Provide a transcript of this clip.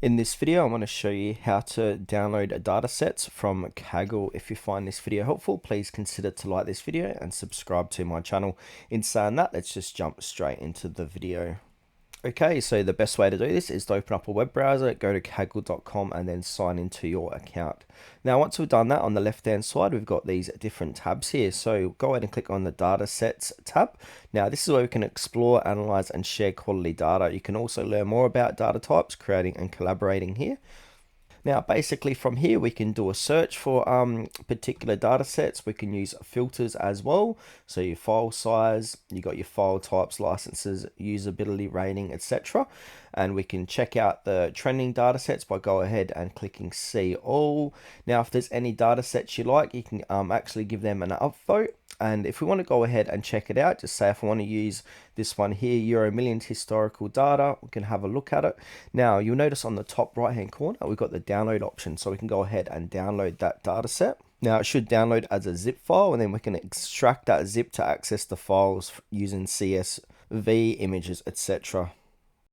In this video, I'm going to show you how to download datasets from Kaggle. If you find this video helpful, please consider to like this video and subscribe to my channel. In saying that, let's just jump straight into the video. Okay, so the best way to do this is to open up a web browser, go to kaggle.com and then sign into your account. Now, once we've done that, on the left-hand side, we've got these different tabs here. So go ahead and click on the Datasets tab. Now, this is where we can explore, analyze, and share quality data. You can also learn more about data types, creating and collaborating here. Now, basically from here, we can do a search for particular data sets. We can use filters as well. So your file size, you got your file types, licenses, usability rating, etc. And we can check out the trending data sets by go ahead and clicking see all. Now, if there's any data sets you like, you can actually give them an upvote. And if we want to go ahead and check it out, just say if I want to use this one here, Euro Millions historical data, we can have a look at it. Now, you'll notice on the top right hand corner, we've got the download option. So we can go ahead and download that data set. Now, it should download as a zip file, and then we can extract that zip to access the files using CSV images, etc.